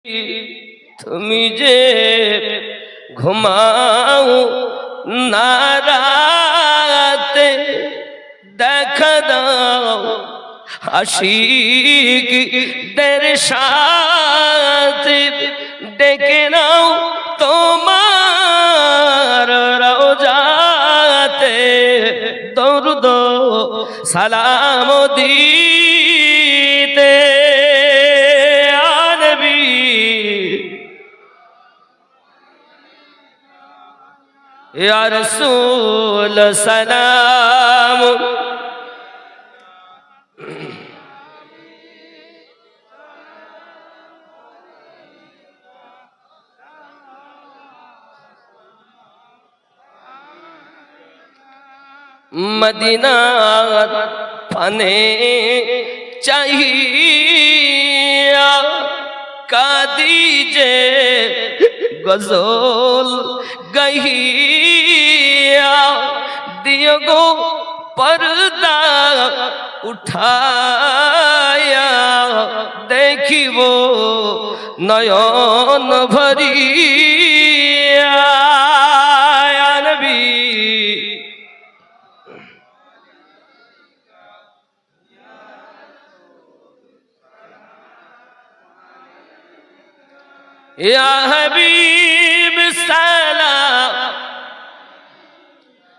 তুমি যে ঘুমাও না রাতে, দেখা দাও আশিকদের সাথে, ডেকে নাও তোমার রওজাতে, দরুদ সালাম দিতে या रसूल सलाम। मदीना पाने चाहिए का दीजे गजल गहिया, दियो गो पर्दा उठाया, देखी वो नयन भरिया या नबी। या हबीब सलाम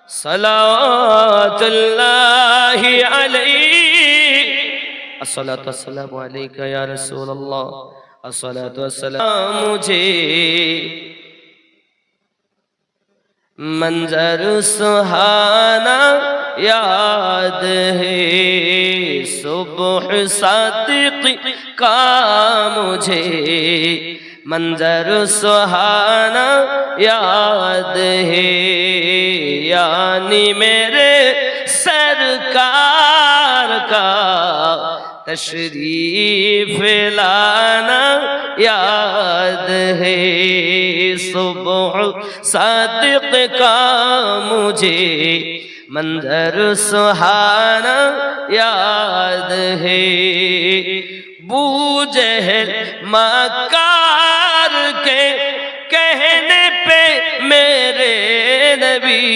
सलावतुल्लाहि अलैहि, अस्सलातु वस्सलामु अलैका या रसूल अल्लाह, अस्सलातु वस्सलाम। मुझे मंजर सुहाना याद है, सुबह सादिक का मुझे मंजर सुहाना याद है, यानी मेरे सरकार का तशरीफ लाना याद है, सुबह सादिक का मुझे मंजर सुहाना याद है। बूजहल मकार के कहने पे मेरे नबी,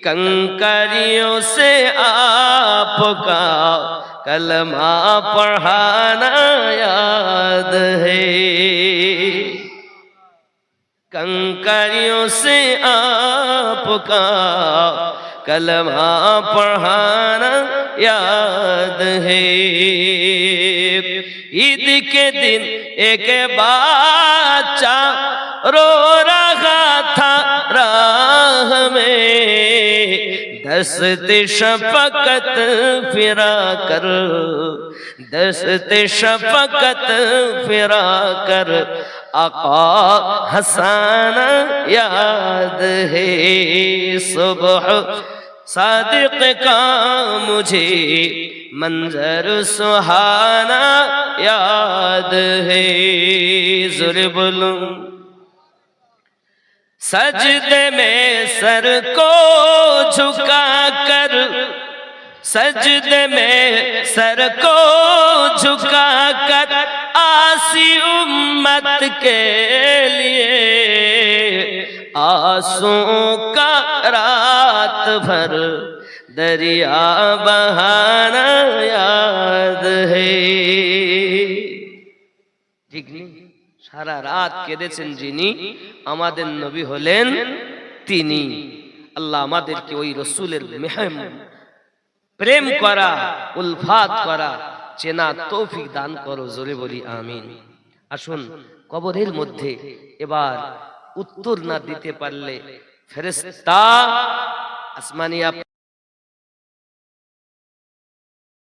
कंकरियों से आपका कलमा पढ़ाना याद है, कंकरियों से आपका कलमा पढ़ाना याद है। ईद के दिन एक बच्चा रो रहा था राह में, दस्त शफकत फिरा कर, दस्त शफकत फिरा कर आका हसाना याद है, सुबह सादिक का मुझे मंजर सुहाना याद है। ज़ोरे बोलो। सजदे में सर को झुका कर, सजदे में सर को झुका कर आसी उम्मत के लिए, आंसुओं का रात भर दरिया बहाना याद है। ঠিক নেই? সারা রাত কেঁদেছেন যিনি, আমাদের নবী হলেন তিনি। আল্লাহ আমাদেরকে ওই রসুলের প্রেম করা, উলফাত করা, চেনা তৌফিক দান করো। জোরে বলি আমিন। আসুন কবরের মধ্যে এবার উত্তর না দিতে পারলে ফেরেশতা আসমানিয়া